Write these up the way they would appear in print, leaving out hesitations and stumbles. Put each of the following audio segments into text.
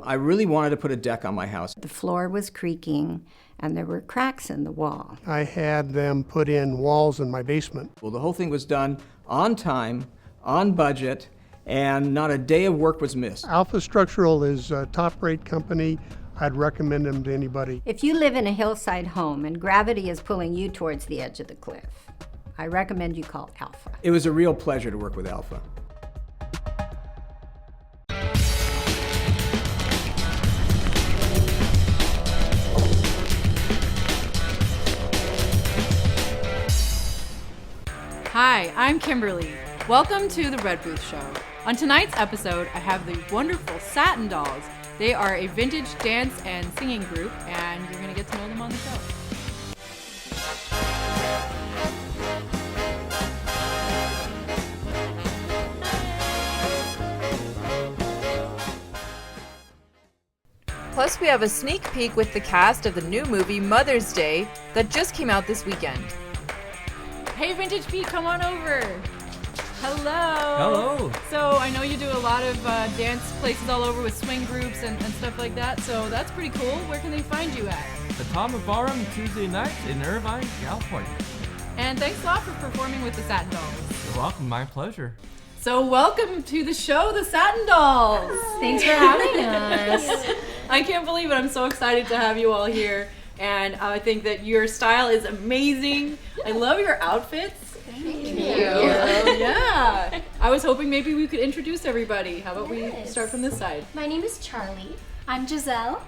I really wanted to put a deck on my house. The floor was creaking, and there were cracks in the wall. I had them put in walls in my basement. Well, the whole thing was done on time, on budget, and not a day of work was missed. Alpha Structural is a top-rate company. I'd recommend them to anybody. If you live in a hillside home and gravity is pulling you towards the edge of the cliff, I recommend you call Alpha. It was a real pleasure to work with Alpha. Hi, I'm Kimberly. Welcome to the Red Booth Show. On tonight's episode, I have the wonderful Satin Dollz. They are a vintage dance and singing group, and you're going to get to know them on the show. Plus, we have a sneak peek with the cast of the new movie Mother's Day that just came out this weekend. Hey, Vintage Pete, come on over. Hello. Hello. So I know you do a lot of dance places all over with swing groups and stuff like that, so that's pretty cool. Where can they find you at? Atomic Ballroom Tuesday nights in Irvine, California. And thanks a lot for performing with the Satin Dollz. You're welcome, my pleasure. So welcome to the show, the Satin Dollz. Thanks for having us. I can't believe it. I'm so excited to have you all here. And I think that your style is amazing. I love your outfits. Thank you. Yeah. I was hoping maybe we could introduce everybody. How about we start from this side? My name is Charlie. I'm Giselle.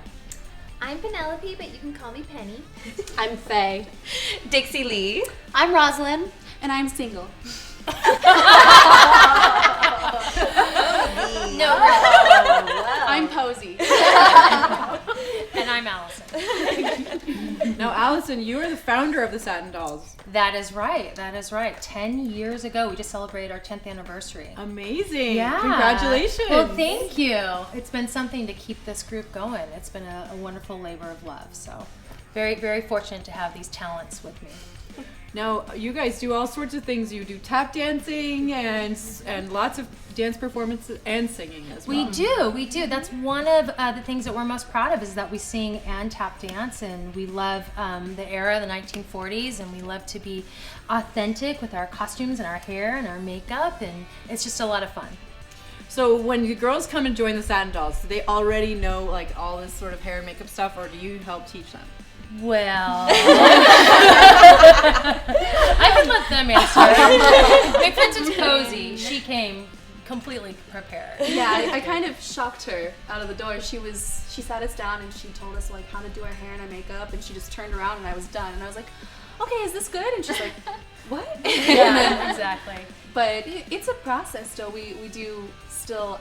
I'm Penelope, but you can call me Penny. I'm Faye. Dixie Lee. I'm Rosalind. And I'm single. No. I'm Posey. And I'm Allison. Now, Allison, you are the founder of the Satin Dollz. That is right. 10 years ago, we just celebrated our 10th anniversary. Amazing. Yeah. Congratulations. Well, thank you. It's been something to keep this group going. It's been a wonderful labor of love. So very, very fortunate to have these talents with me. Now, you guys do all sorts of things. You do tap dancing and lots of dance performances and singing as well. We do. That's one of the things that we're most proud of is that we sing and tap dance, and we love the era, the 1940s, and we love to be authentic with our costumes and our hair and our makeup, and it's just a lot of fun. So when the girls come and join the Satin Dollz, do they already know like all this sort of hair and makeup stuff, or do you help teach them? Well, I can let them answer. My princess Posey, she came completely prepared. Yeah, I kind of shocked her out of the door. She sat us down and she told us like how to do our hair and our makeup, and she just turned around and I was done. And I was like, okay, is this good? And she's like, what? Yeah, exactly. But it's a process still.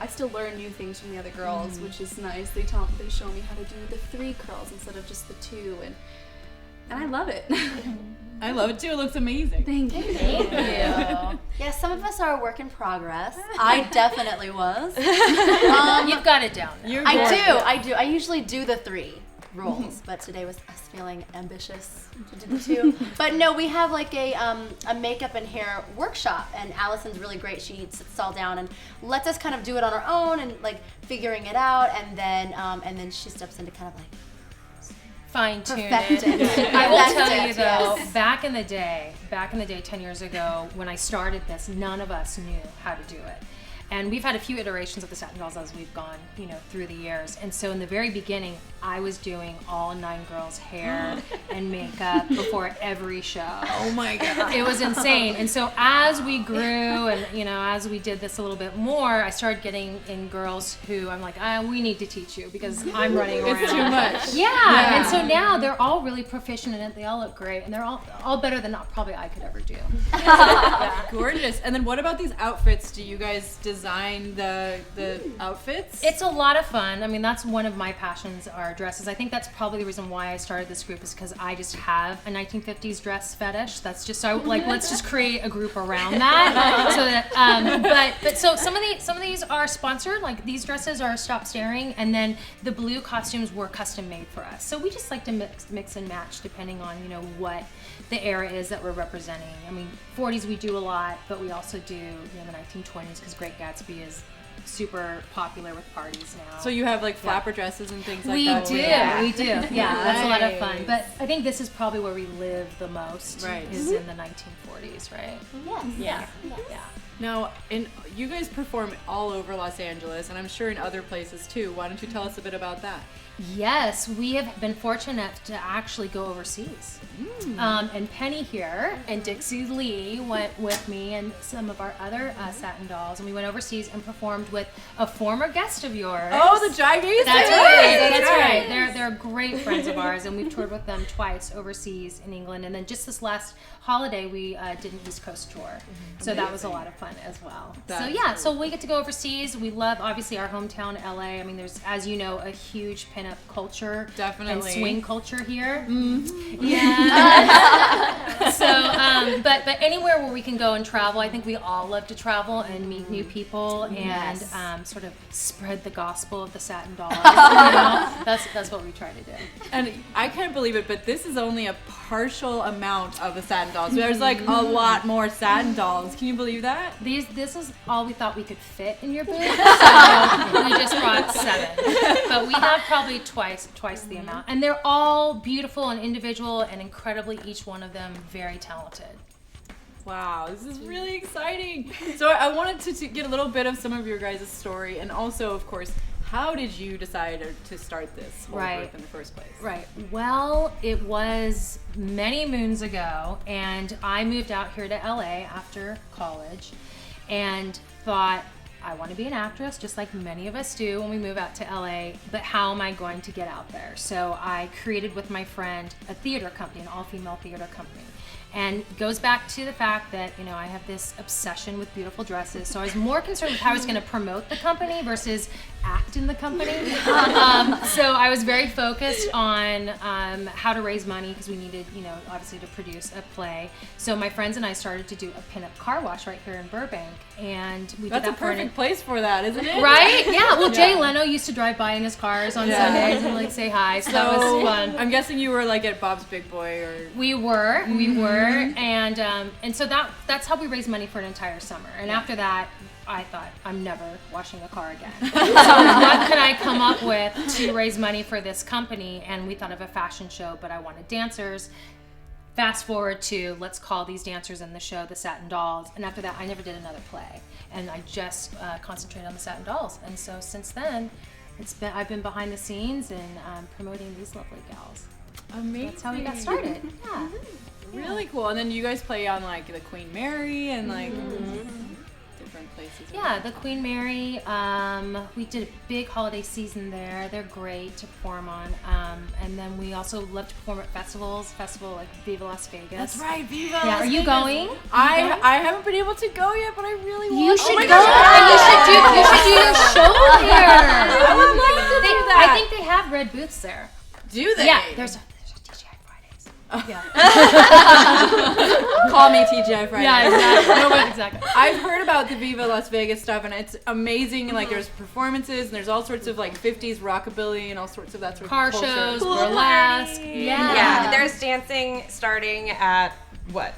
I still learn new things from the other girls, which is nice. They show me how to do the 3 curls instead of just the 2, and I love it. I love it too. It looks amazing. Thank you. Thank you. Yeah, some of us are a work in progress. I definitely was. You've got it down now. I do. I usually do the 3 roles, but today was us feeling ambitious to do the 2. But no, we have like a makeup and hair workshop, and Allison's really great. She sits all down and lets us kind of do it on our own and like figuring it out, and then she steps in to kind of like fine-tune perfect it. it. I will tell you Yes. though, back in the day, 10 years ago, when I started this, none of us knew how to do it. And we've had a few iterations of the Satin Dollz as we've gone, through the years. And so in the very beginning, I was doing all 9 girls' hair and makeup before every show. Oh my God. It was insane. And so as we grew and, as we did this a little bit more, I started getting in girls who I'm like, we need to teach you because I'm running around. It's too much. Yeah. And so now they're all really proficient in it. They all look great. And they're all better than probably I could ever do. Yeah. Gorgeous. And then what about these outfits? Do you guys design the outfits? It's a lot of fun. I mean, that's one of my passions are dresses. I think that's probably the reason why I started this group is because I just have a 1950s dress fetish. That's just let's just create a group around that. So that but so some of these are sponsored. Like these dresses are Stop Staring, and then the blue costumes were custom made for us. So we just like to mix and match depending on what the era is that we're representing. I mean, 40s we do a lot, but we also do the 1920s because Great Gatsby is super popular with parties now. So you have like flapper dresses and things like we that. do. Yeah, that's a lot of fun. But I think this is probably where we live the most. Right. Is in the 1940s, right? Yes. Yeah. Now, you guys perform all over Los Angeles, and I'm sure in other places too. Why don't you tell us a bit about that? Yes, we have been fortunate enough to actually go overseas. And Penny here and Dixie Lee went with me and some of our other Satin Dolls, and we went overseas and performed with a former guest of yours. Oh, the Jive That's right. That's right. They're great friends of ours, and we've toured with them twice overseas in England. And then just this last holiday, we did an East Coast tour, so that was a lot of fun as well. So we get to go overseas. We love obviously our hometown, LA. I mean, there's, as you know, a huge pinup culture, definitely, and swing culture here. Yeah. So, but anywhere where we can go and travel, I think we all love to travel and meet new people and sort of spread the gospel of the Satin Dolls. That's what we try to do. And I can't believe it, but this is only a partial amount of the Satin Dolls. There's like a lot more Satin Dolls. Can you believe that? This is all we thought we could fit in your booth, so we just brought 7. But we have probably twice the amount, and they're all beautiful and individual and incredibly, each one of them very talented. Wow, this is really exciting. So I wanted to get a little bit of some of your guys' story, and also, of course, how did you decide to start this whole group in the first place? Right. Well, it was many moons ago, and I moved out here to LA after college and thought, I want to be an actress, just like many of us do when we move out to LA, but how am I going to get out there? So I created with my friend a theater company, an all-female theater company. And it goes back to the fact that, I have this obsession with beautiful dresses. So I was more concerned with how I was going to promote the company versus act in the company. So I was very focused on how to raise money because we needed, obviously to produce a play. So my friends and I started to do a pinup car wash right here in Burbank. And we That's did that a perfect place for that, isn't it? Right? Yeah. Well, Jay Leno used to drive by in his cars on Sundays and say hi. So that was fun. I'm guessing you were like at Bob's Big Boy or... We were, and so that's how we raised money for an entire summer. And after that, I thought, I'm never washing a car again. So what can I come up with to raise money for this company? And we thought of a fashion show, but I wanted dancers. Fast forward to, let's call these dancers in the show the Satin Dolls. And after that, I never did another play. And I just concentrated on the Satin Dolls. And so since then, I've been behind the scenes and promoting these lovely gals. Amazing. That's how we got started. Yeah. Really cool. And then you guys play on like the Queen Mary and like different places. Yeah, the Queen Mary. We did a big holiday season there. They're great to perform on. And then we also love to perform at festivals. Festival like Viva Las Vegas. That's right, Viva. Yeah, Las are you Vegas. going? I haven't been able to go yet, but I really want. You should go. You should do your show there. I would love to do that. I think they have red booths there. Do they? Yeah, there's a TGI Fridays. Yeah. Call me TGI Fridays. Yeah, exactly. No, exactly. I've heard about the Viva Las Vegas stuff, and it's amazing. Like, there's performances, and there's all sorts of like 50s rockabilly and all sorts of that sort of car culture. shows, Pool burlesque. party. Yeah. Yeah, there's dancing starting at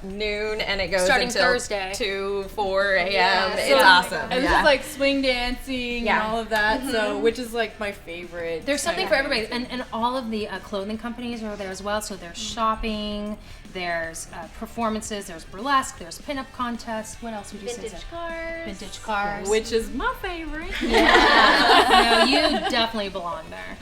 noon, and it goes Starting until Thursday. 2, 4 a.m. Yeah. It's So- awesome. And this is like swing dancing Yeah. and all of that, so which is like my favorite. There's something kind for of everybody, and all of the clothing companies are there as well. So there's shopping, there's performances, there's burlesque, there's pinup contests. What else would you say? Vintage cars. Vintage cars. which is my favorite. No, you definitely belong there.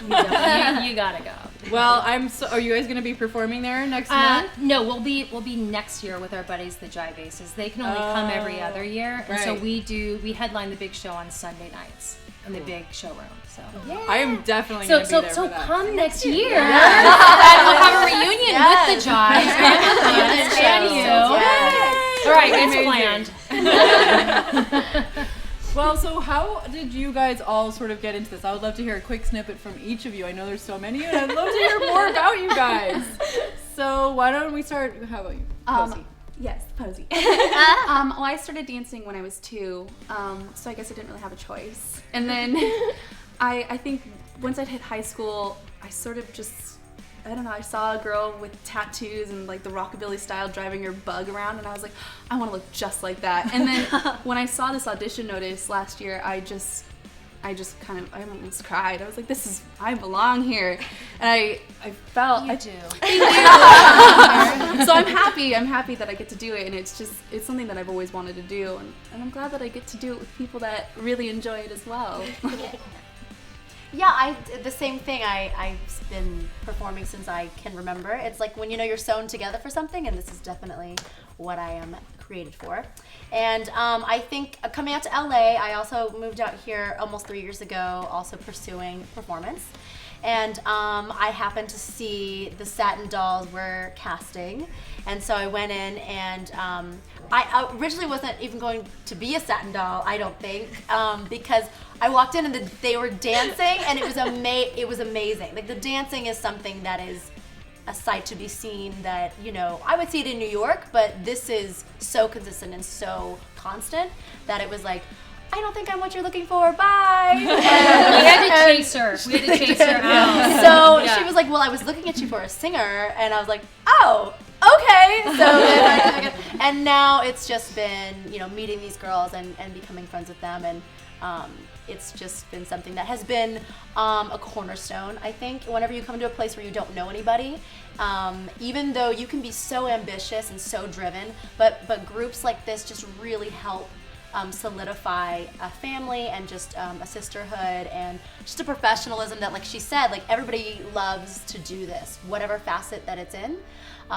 You gotta go. Well, are you guys gonna be performing there next month? No, we'll be next year with our buddies, the Jive Aces. They can only come every other year, and so right. we headline the big show on Sunday nights in the big showroom. So I am definitely gonna be there so for that. come next year, and we'll have a reunion with the Jives and you. All right, it's planned. Well, so how did you guys all sort of get into this? I would love to hear a quick snippet from each of you. I know there's so many, and I'd love to hear more about you guys. So why don't we start? How about you, Posey? Yes, Posey. Well, I started dancing when I was 2, so I guess I didn't really have a choice. And then I think once I'd hit high school, I sort of just, I don't know, I saw a girl with tattoos and like the rockabilly style driving her bug around, and I was like, I want to look just like that. And then when I saw this audition notice last year, I just I almost cried. I was like, I belong here. And I felt. You do. So I'm happy that I get to do it, and it's something that I've always wanted to do, and I'm glad that I get to do it with people that really enjoy it as well. Yeah, the same thing. I've been performing since I can remember. It's like when you're sewn together for something, and this is definitely what I am created for. And I think coming out to LA, I also moved out here almost 3 years ago, also pursuing performance. And I happened to see the Satin Dollz were casting, and so I went in, and I originally wasn't even going to be a satin doll, I don't think, because I walked in and they were dancing, and it was amazing. Like, the dancing is something that is a sight to be seen that, I would see it in New York, but this is so consistent and so constant that it was like, I don't think I'm what you're looking for, bye. We had to chase her. out. So she was like, well, I was looking at you for a singer, and I was like, oh, okay. So and now it's just been, meeting these girls and becoming friends with them, and it's just been something that has been a cornerstone, I think. Whenever you come to a place where you don't know anybody, even though you can be so ambitious and so driven, but groups like this just really help solidify a family and just a sisterhood and just a professionalism that, like she said, like everybody loves to do this, whatever facet that it's in.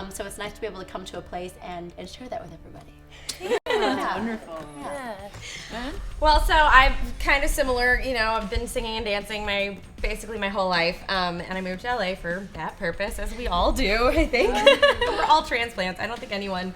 So it's nice to be able to come to a place and share that with everybody. That's wonderful. Yeah. Well, so I'm kind of similar. I've been singing and dancing basically my whole life, and I moved to LA for that purpose, as we all do, I think. We're all transplants. I don't think anyone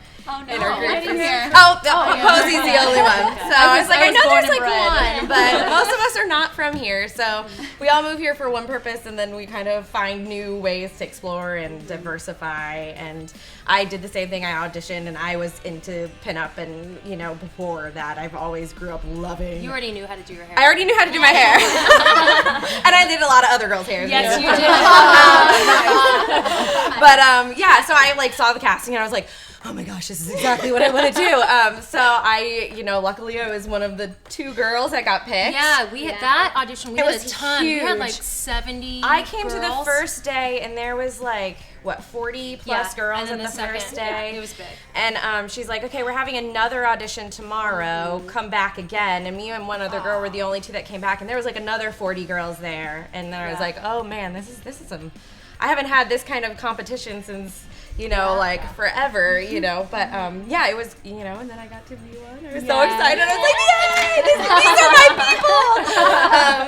in our group is here. Posey's the only one. So I know there's like one, but most of us are not from here. So we all move here for one purpose, and then we kind of find new ways to explore and diversify. And I did the same thing. I auditioned, and I was into pinup, and before that, I've always grew up loving. You already knew how to do your hair. I already knew how to do my hair, and I did a lot of other girls' hair. Yes, you did. But so I saw the casting, and I was like, oh my gosh, this is exactly what I want to do. So I, luckily I was one of the 2 girls that got picked. Yeah, we had that audition. We had was a ton. huge. We had like 70 I came girls. to the first day, and there was 40 plus girls and at the first day. Yeah, it was big. And she's like, okay, we're having another audition tomorrow. Come back again. And me and one other girl were the only 2 that came back, and there was another 40 girls there. And then I was like, oh man, this is some. I haven't had this kind of competition since forever, but it was, and then I got to be one. I was so excited. I was like, yay, these are my people.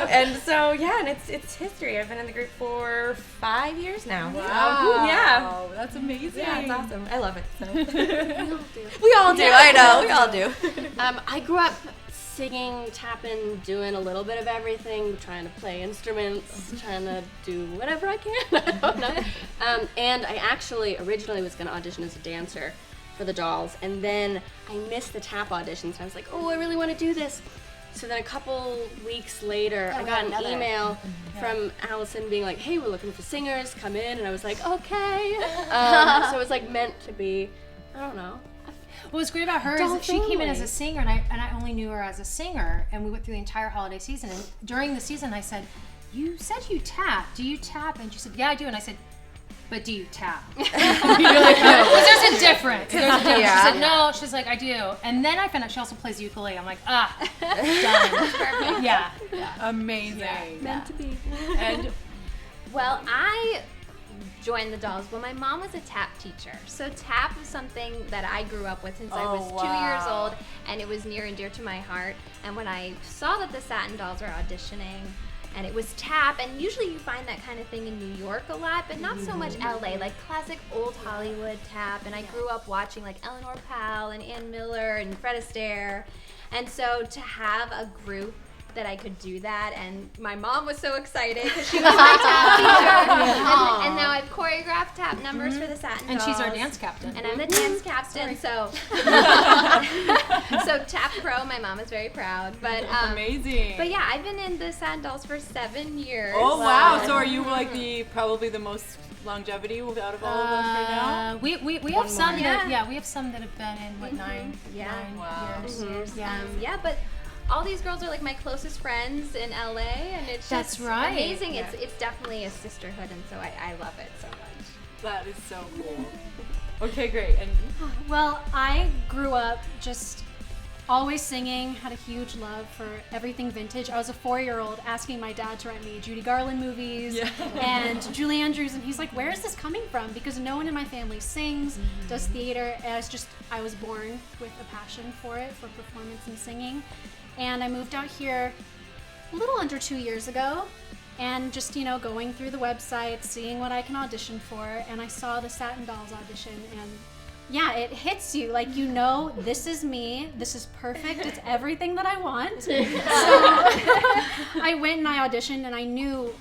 And so, and it's history. I've been in the group for 5 years now. Wow. Yeah. That's amazing. Yeah, it's awesome. I love it. So. We all do. I know. We all do. I grew up singing, tapping, doing a little bit of everything, trying to play instruments, trying to do whatever I can. I don't know. And I actually originally was going to audition as a dancer for the Dolls, and then I missed the tap auditions. I was like, oh, I really want to do this. So then a couple weeks later, I got an email from Allison being like, hey, we're looking for singers, come in. And I was like, okay. So it was meant to be, I don't know. What was great about her is that she came in as a singer, and I only knew her as a singer, and we went through the entire holiday season. And during the season, I said, you said you tap. Do you tap? And she said, yeah, I do. And I said, but do you tap? You're like, no. Because there's a difference. She said, no. She's like, I do. And then I found out she also plays ukulele. I'm like, done. Perfect. Yeah. Amazing. Meant to be. And well, I joined the Dolls. Well, my mom was a tap teacher, so tap is something that I grew up with since I was 2 years old, and it was near and dear to my heart. And when I saw that the Satin Dollz were auditioning, and it was tap, and usually you find that kind of thing in New York a lot, but not so much LA, like classic old Hollywood tap. And I grew up watching like Eleanor Powell and Ann Miller and Fred Astaire, and so to have a group that I could do that, and my mom was so excited because she was my tap teacher, and now I've choreographed tap numbers for the Satin Dollz. And she's our dance captain. And I'm the dance captain, so tap pro. My mom is very proud, but amazing. But yeah, I've been in the Satin Dollz for 7 years. Oh wow! So are you like probably the most longevity out of all of us right now? We have some that we have some that have been in 9 Yeah. years. But all these girls are like my closest friends in LA, and it's That's just right. amazing. Yeah. It's definitely a sisterhood, and so I love it so much. That is so cool. Okay, great. And Well, I grew up just always singing, had a huge love for everything vintage. I was a 4-year-old asking my dad to rent me Judy Garland movies and Julie Andrews, and he's like, where is this coming from? Because no one in my family sings, does theater, and I was born with a passion for it, for performance and singing. And I moved out here a little under 2 years ago, and just, going through the website, seeing what I can audition for, and I saw the Satin Dollz audition, and yeah, it hits you, like, this is me, this is perfect, it's everything that I want. So I went and I auditioned, and I know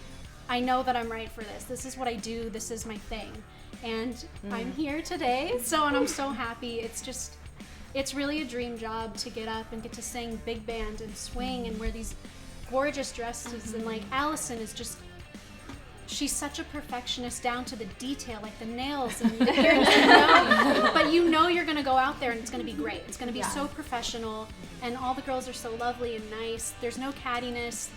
that I'm right for this. This is what I do, this is my thing. And I'm here today, and I'm so happy. It's really a dream job to get up and get to sing big band and swing and wear these gorgeous dresses, and like Allison is just, she's such a perfectionist down to the detail, like the nails and the earrings, but you're gonna go out there and it's gonna be great. It's gonna be so professional, and all the girls are so lovely and nice. There's no cattiness,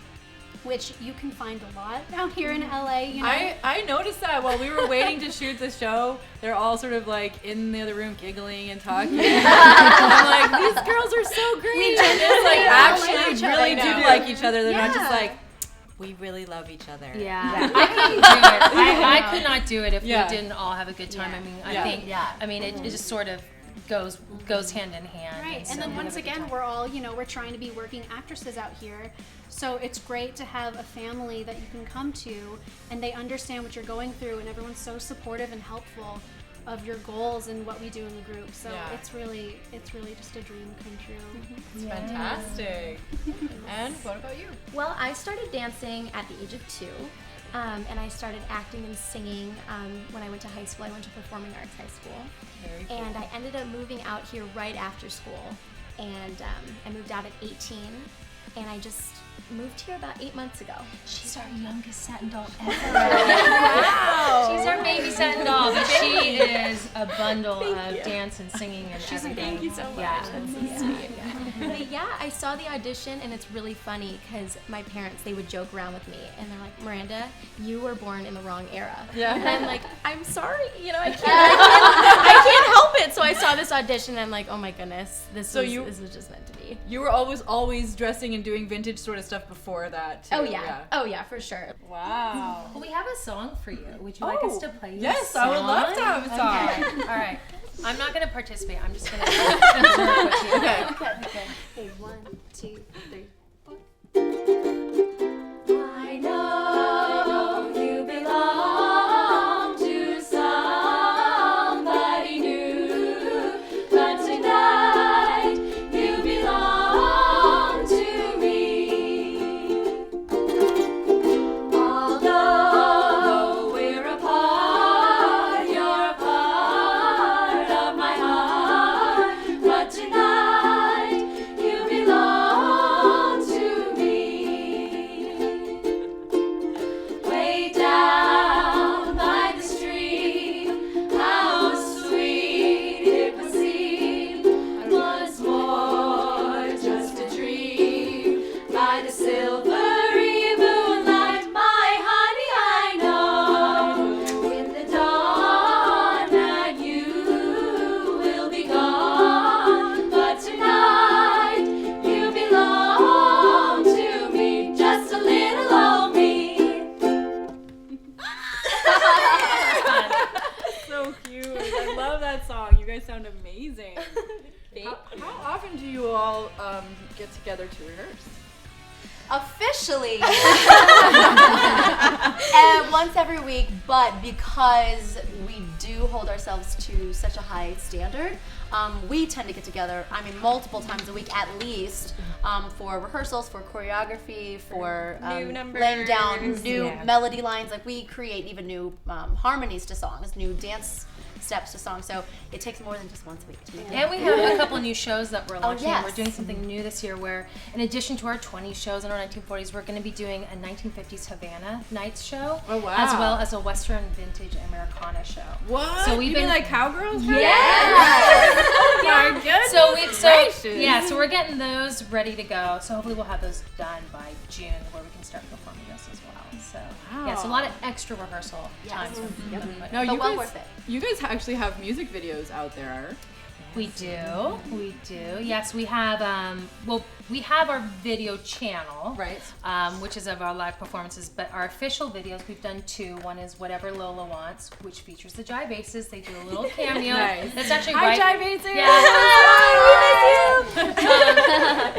which you can find a lot out here in LA. I noticed that while we were waiting to shoot the show, they're all sort of like in the other room giggling and talking. I'm like, these girls are so great. We just like actually each other. really do like each other. They're not just like, we really love each other. Yeah. I couldn't do it. I could not do it if we didn't all have a good time. I mean, it just sort of goes hand in hand. Right, and then once again, we're all, we're trying to be working actresses out here. So it's great to have a family that you can come to, and they understand what you're going through, and everyone's so supportive and helpful of your goals and what we do in the group. So it's really just a dream come true. It's fantastic. And what about you? Well, I started dancing at the age of 2, and I started acting and singing when I went to high school. I went to Performing Arts High School. Very cool. And I ended up moving out here right after school, and I moved out at 18, and I just moved here about 8 months ago. She's our youngest Satin Doll ever. Wow. She's our baby Satin Doll, but she is a bundle of dance and singing and everything. Thank you so much. Yeah. That's so sweet. But yeah, I saw the audition, and it's really funny because my parents, they would joke around with me, and they're like, Miranda, you were born in the wrong era. Yeah. And I'm like, I'm sorry, I can't help it. So I saw this audition, and I'm like, oh my goodness, this was just meant to be. You were always dressing and doing vintage sort of stuff before that too. Oh yeah, for sure. Wow. Well, we have a song for you. Would you like us to play you Yes, a song? I would love to have a song. Okay. All right. I'm not going to participate. I'm just going to observe with you. Okay. Hey, 1, 2, 3, 4. I know you belong to somebody new, but tonight you belong to me. Although we're apart, you're a part of my heart, but tonight you belong to me. Way down by the stream, how sweet it would seem. Once more, just a dream by the silvery moonlight, my honey, I know in the dawn that you will be gone, but tonight you belong to me, just a little old me. So cute. I love that song. You guys sound amazing. How often do you all get together to rehearse? Officially once every week, but because we do hold ourselves to such a high standard, we tend to get together, multiple times a week at least, for rehearsals, for choreography, for new numbers, laying down new melody lines. Like, we create even new harmonies to songs, new dance steps to songs. So it takes more than just once a week to make it. And we have a couple new shows that we're launching. yes. We're doing something new this year where, in addition to our 20 shows in our 1940s, we're going to be doing a 1950s Havana Nights show, as well as a Western Vintage Americana show. What? So we've you been mean like cowgirls? Yes! My goodness So gracious. so we're getting those ready to go. So hopefully we'll have those done by June, where we can start performing those as well. So yeah, so a lot of extra rehearsal time. No, But well worth it. You guys actually have music videos out there. We do. Yes, we have. We have our video channel, right? Which is of our live performances. But our official videos, we've done 2. One is Whatever Lola Wants, which features the Jive Aces. They do a little cameo. Nice. That's actually Hi, right. Jive Aces.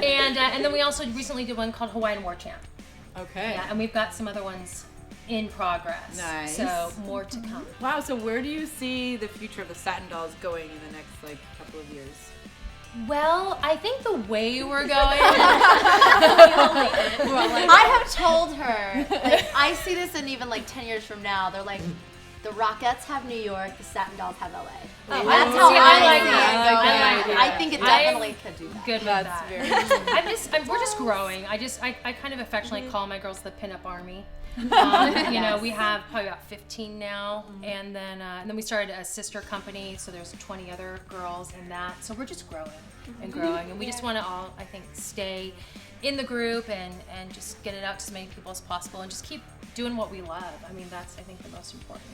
Yeah. And then we also recently did one called Hawaiian War Chant. Okay. Yeah, and we've got some other ones in progress. Nice. So more to come. Wow. So where do you see the future of the Satin Dollz going in the next couple of years? Well, I think the way we're going. I have told her, I see this in even 10 years from now. They're like, the Rockettes have New York, the Satin Dolls have LA. Oh, That's how I like see that. it going. I think it definitely could do that. Good with That's that. very We're just growing. I kind of affectionately call my girls the pinup army. We have probably about 15 now, and then we started a sister company, so there's 20 other girls in that. So we're just growing and growing, and we just want to all, I think, stay in the group and just get it out to as many people as possible, and just keep doing what we love. I mean, that's, I think, the most important.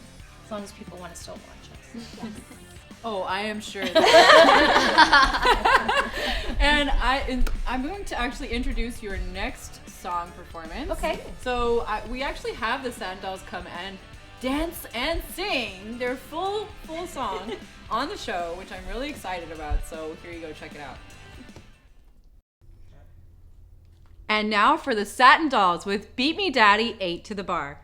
As long as people want to still watch us. Yes. Oh, I am sure. And I'm going to actually introduce your next song performance. Okay. So we actually have the Satin Dollz come and dance and sing their full song on the show, which I'm really excited about. So here you go, check it out. And now for the Satin Dollz with Beat Me Daddy 8 to the Bar.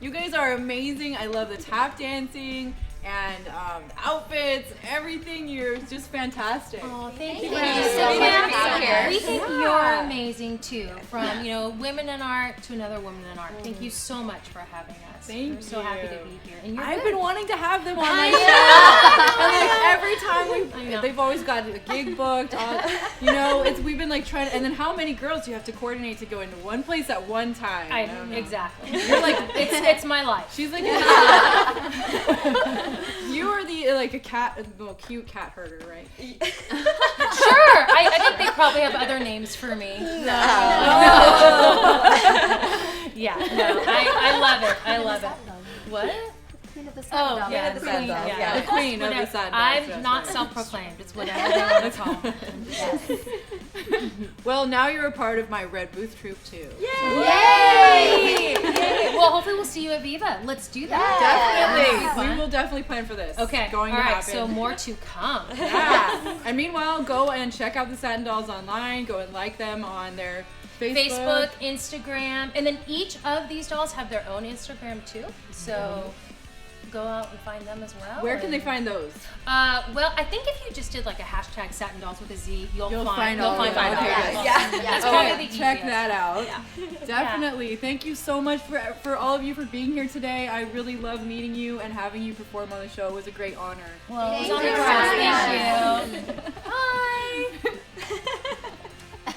You guys are amazing. I love the tap dancing. and outfits, everything. You're just fantastic. Oh, thank you. you. We think you're amazing too. From women in art to another woman in art. Thank you so much for having us. We're so happy to be here. And I've good. been wanting to have them on my show. And every time they've always got a gig booked. We've been trying to, and then how many girls do you have to coordinate to go into one place at one time? I don't know. Exactly. You're it's my life. She's like you are a cute cat herder, right? Sure. I think they probably have other names for me. No. Yeah. No. I love it. I love it. What? Queen of the Satin Dollz. Yeah, the Satin Dollz. Yeah. The queen of the Satin Dollz. I'm not self-proclaimed. It's whatever they want to call me. Yes. Well, now you're a part of my Red Booth troupe too. Yay! Well, hopefully we'll see you at Viva. Let's do that. Definitely. We will definitely plan for this. Okay. It's going to All right. happen. So more to come. Yeah. And meanwhile, go and check out the Satin Dollz online. Go and like them on their Facebook, Instagram, and then each of these dolls have their own Instagram too. So go out and find them as well. Where can they find those? Well, I think if you just did a hashtag Satin Dollz with a Z, you'll find all of them. Yeah. That's probably the check easiest. that out. Yeah. Definitely. Thank you so much for all of you for being here today. I really love meeting you and having you perform on the show. It was a great honor. Well, it was on the ground. Thank you.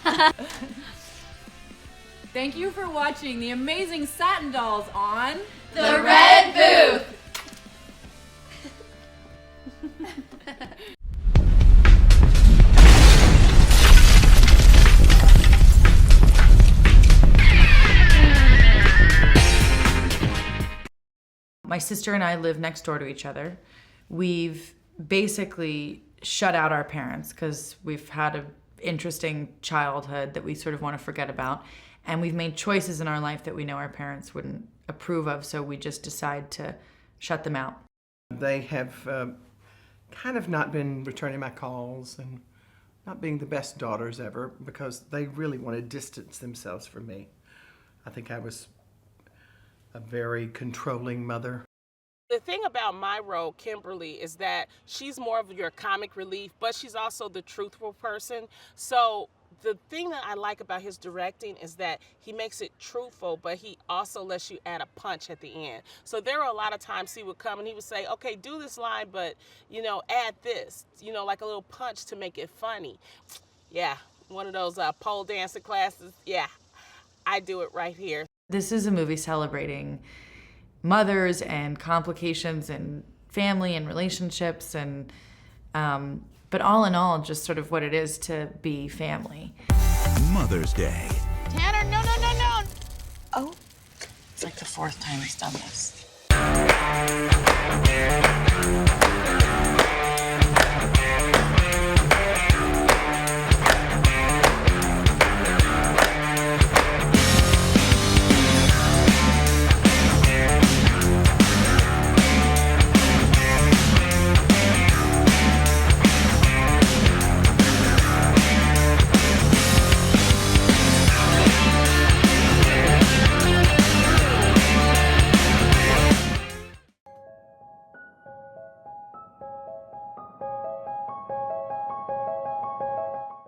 Hi. Thank you for watching the amazing Satin Dollz on The Red Booth. My sister and I live next door to each other. We've basically shut out our parents because we've had an interesting childhood that we sort of want to forget about. And we've made choices in our life that we know our parents wouldn't approve of, so we just decide to shut them out. They have kind of not been returning my calls and not being the best daughters ever because they really want to distance themselves from me. I think I was a very controlling mother. The thing about my role, Kimberly, is that she's more of your comic relief, but she's also the truthful person. So the thing that I like about his directing is that he makes it truthful, but he also lets you add a punch at the end. So there were a lot of times he would come and he would say, okay, do this line, but, add this, like a little punch to make it funny. Yeah, one of those pole dancing classes. Yeah, I do it right here. This is a movie celebrating mothers and complications and family and relationships and but all in all, just sort of what it is to be family. Mother's Day. Tanner, no. Oh. It's like the 4th time he's done this.